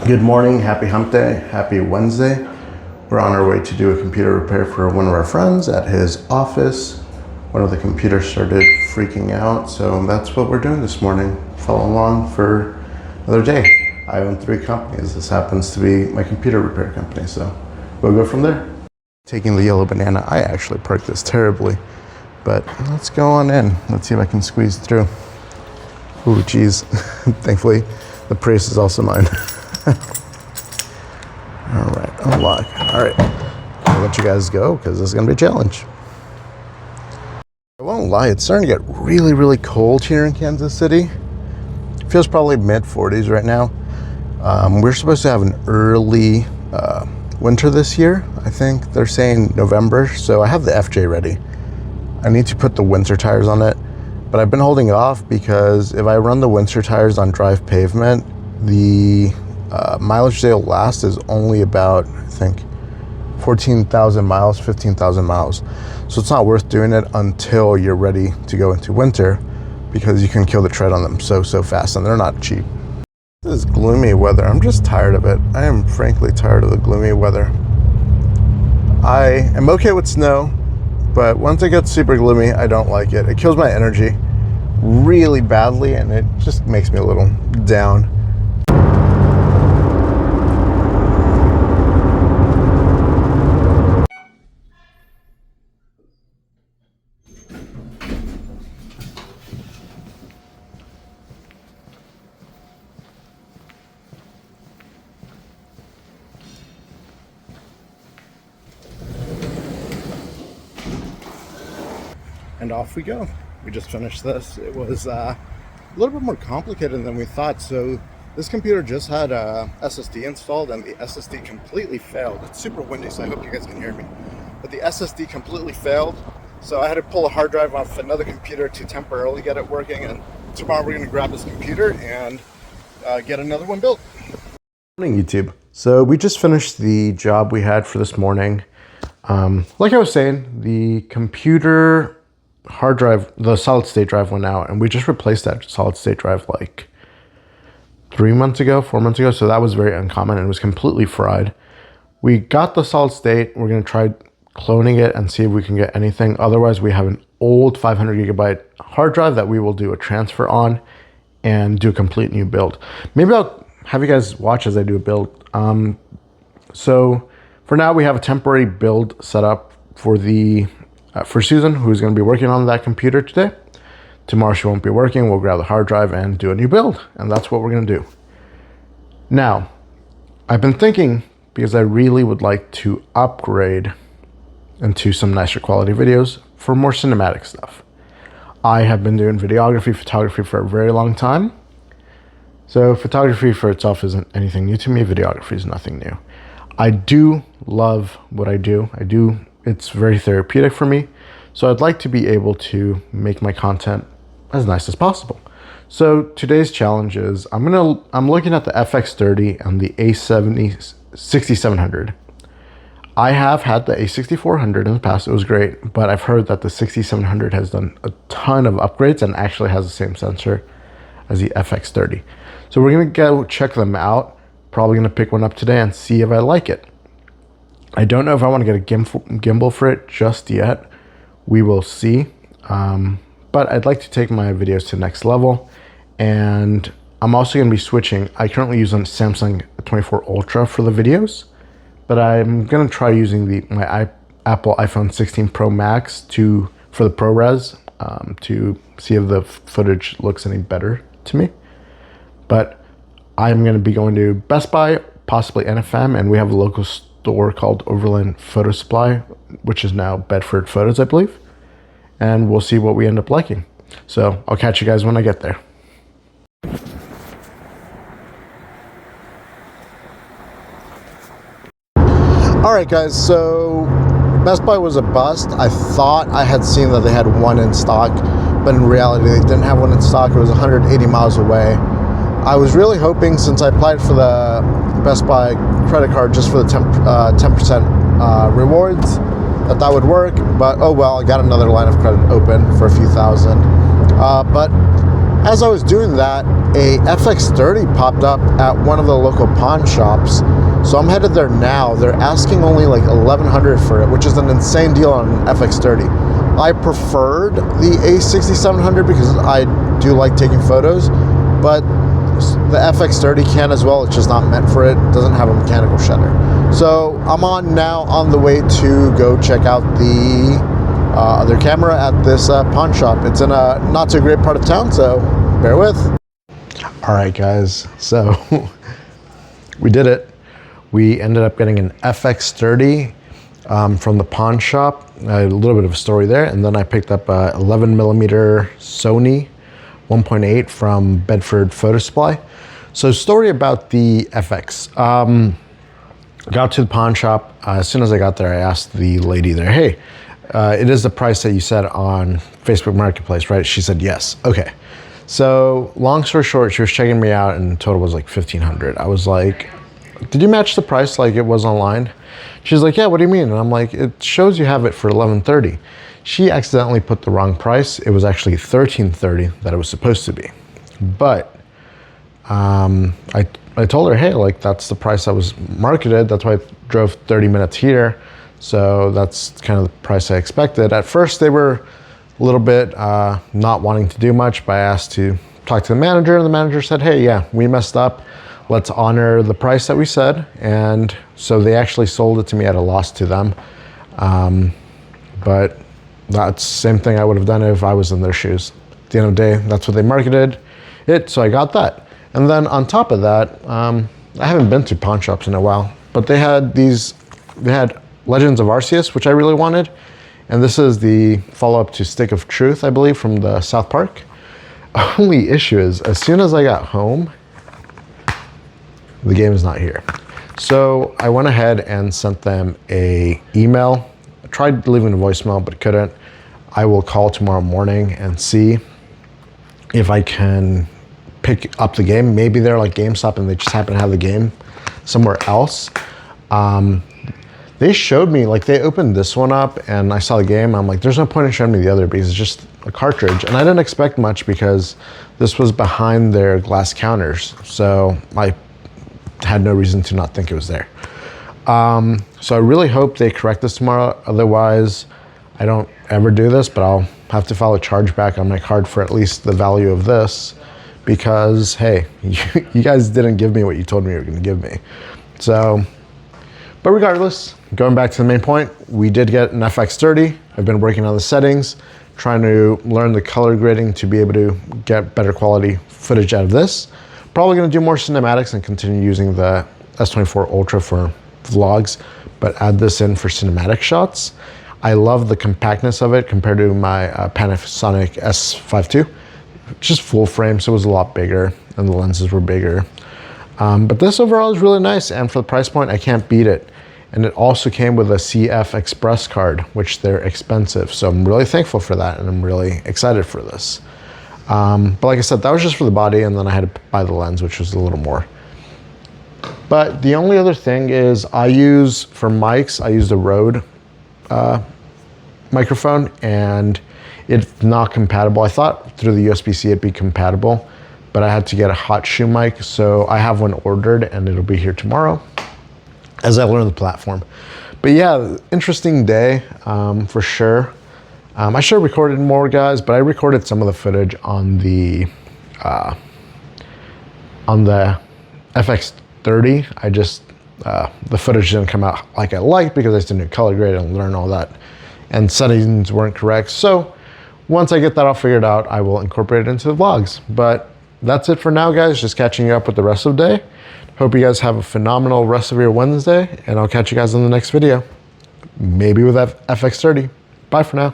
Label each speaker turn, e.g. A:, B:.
A: Good morning, happy hump day, happy Wednesday. We're on our way to do a computer repair for one of our friends at his office. One of the computers started freaking out, so that's what we're doing this morning. Follow along for another day. I own 3 companies. This happens to be my computer repair company, so we'll go from there. Taking the yellow banana, I actually parked this terribly, but let's go on in. Let's see if I can squeeze through. Ooh, geez. Thankfully, the Prius is also mine. All right, unlock. All right, I'll let you guys go because this is gonna be a challenge. I won't lie, it's starting to get really, really cold here in Kansas City. It feels probably mid-40s right now. We're supposed to have an early winter this year. I think they're saying November, so I have the FJ ready. I need to put the winter tires on it, but I've been holding off because if I run the winter tires on drive pavement, the mileage they'll last is only about, I think, 14,000 miles, 15,000 miles. So it's not worth doing it until you're ready to go into winter because you can kill the tread on them so fast, and they're not cheap. This is gloomy weather. I'm just tired of it. I am frankly tired of the gloomy weather. I am okay with snow, but once it gets super gloomy, I don't like it. It kills my energy really badly, and it just makes me a little down. And off we go. We just finished this. It was a little bit more complicated than we thought. So this computer just had a SSD installed, and the SSD completely failed. It's super windy, so I hope you guys can hear me. But the SSD completely failed, so I had to pull a hard drive off another computer to temporarily get it working. And tomorrow we're going to grab this computer and get another one built. Good morning, YouTube. So we just finished the job we had for this morning. Like I was saying, the computer hard drive, the solid state drive went out, and we just replaced that solid state drive like 4 months ago, so that was very uncommon, and it was completely fried. We got the solid state. We're going to try cloning it and see if we can get anything. Otherwise, we have an old 500 gigabyte hard drive that we will do a transfer on and do a complete new build. Maybe I'll have you guys watch as I do a build. So for now, we have a temporary build set up for for Susan, who's going to be working on that computer today. Tomorrow she won't be working. We'll grab the hard drive and do a new build, and that's what we're going to do. Now, I've been thinking, because I really would like to upgrade into some nicer quality videos for more cinematic stuff. I have been doing videography, photography for a very long time. So photography for itself isn't anything new to me. Videography is nothing new. I do love what I do. It's very therapeutic for me. So I'd like to be able to make my content as nice as possible. So today's challenge is I'm looking at the FX30 and the A6700. I have had the A6400 in the past. It was great, but I've heard that the 6700 has done a ton of upgrades and actually has the same sensor as the FX30. So we're gonna go check them out. Probably gonna pick one up today and see if I like it. I don't know if I want to get a gimbal for it just yet. We will see. But I'd like to take my videos to the next level. And I'm also going to be switching. I currently use a Samsung 24 Ultra for the videos, but I'm going to try using my Apple iPhone 16 Pro Max for the ProRes to see if the footage looks any better to me. But I'm going to be going to Best Buy, possibly NFM, and we have a local store called Overland Photo Supply, which is now Bedford Photos, I believe. And we'll see what we end up liking. So I'll catch you guys when I get there. All right, guys, so Best Buy was a bust. I thought I had seen that they had one in stock, but in reality, they didn't have one in stock. It was 180 miles away. I was really hoping, since I applied for the Best Buy credit card just for the 10% rewards, that would work. But oh well, I got another line of credit open for a few thousand. But as I was doing that, a FX30 popped up at one of the local pawn shops. So I'm headed there now. They're asking only like $1,100 for it, which is an insane deal on an FX30. I preferred the A6700 because I do like taking photos, but the FX30 can as well. It's just not meant for it. It doesn't have a mechanical shutter. So I'm on the way to go check out the other camera at this pawn shop. It's in a not so great part of town, so bear with. All right, guys, so we did it. We ended up getting an FX30 from the pawn shop. A little bit of a story there, and then I picked up a 11mm Sony 1.8 from Bedford Photo Supply. So story about the FX. Got to the pawn shop. As soon as I got there, I asked the lady there, hey, it is the price that you said on Facebook Marketplace, right? She said yes. Okay. So long story short, she was checking me out and total was like $1,500. I was like, did you match the price like it was online? She's like, yeah, what do you mean? And I'm like, it shows you have it for $1,130. She accidentally put the wrong price. It was actually $1,330 that it was supposed to be. But I told her, hey, like that's the price that was marketed. That's why I drove 30 minutes here. So that's kind of the price I expected. At first they were a little bit not wanting to do much, but I asked to talk to the manager, and the manager said, hey, yeah, we messed up. Let's honor the price that we said. And so they actually sold it to me at a loss to them. But that's the same thing I would have done if I was in their shoes. At the end of the day, that's what they marketed it, so I got that. And then on top of that, I haven't been to pawn shops in a while, but they had Legends of Arceus, which I really wanted. And this is the follow-up to Stick of Truth, I believe, from the South Park. Only issue is, as soon as I got home, the game is not here. So I went ahead and sent them a email. I tried leaving a voicemail, but couldn't. I will call tomorrow morning and see if I can pick up the game. Maybe they're like GameStop and they just happen to have the game somewhere else. They showed me, like they opened this one up and I saw the game. I'm like, there's no point in showing me the other because it's just a cartridge. And I didn't expect much because this was behind their glass counters. So I had no reason to not think it was there. So I really hope they correct this tomorrow. Otherwise, I don't ever do this, but I'll have to file a chargeback on my card for at least the value of this because, hey, you guys didn't give me what you told me you were going to give me. So, but regardless, going back to the main point, we did get an FX30. I've been working on the settings, trying to learn the color grading to be able to get better quality footage out of this. Probably going to do more cinematics and continue using the S24 Ultra for vlogs, but add this in for cinematic shots. I love the compactness of it compared to my Panasonic S5 II. Just full frame, so it was a lot bigger and the lenses were bigger. But this overall is really nice, and for the price point, I can't beat it. And it also came with a CF Express card, which they're expensive. So I'm really thankful for that, and I'm really excited for this. But like I said, that was just for the body, and then I had to buy the lens, which was a little more. But the only other thing is for mics, I use the Rode microphone, and it's not compatible. I thought through the USB-C it'd be compatible, but I had to get a hot shoe mic, so I have one ordered and it'll be here tomorrow as I learn the platform. But yeah, interesting day for sure. I should have recorded more, guys, but I recorded some of the footage on the FX30. I just the footage didn't come out like I liked because I still need to color grade and learn all that, and settings weren't correct. So once I get that all figured out, I will incorporate it into the vlogs. But that's it for now, guys. Just catching you up with the rest of the day. Hope you guys have a phenomenal rest of your Wednesday, and I'll catch you guys in the next video. Maybe with FX30. Bye for now.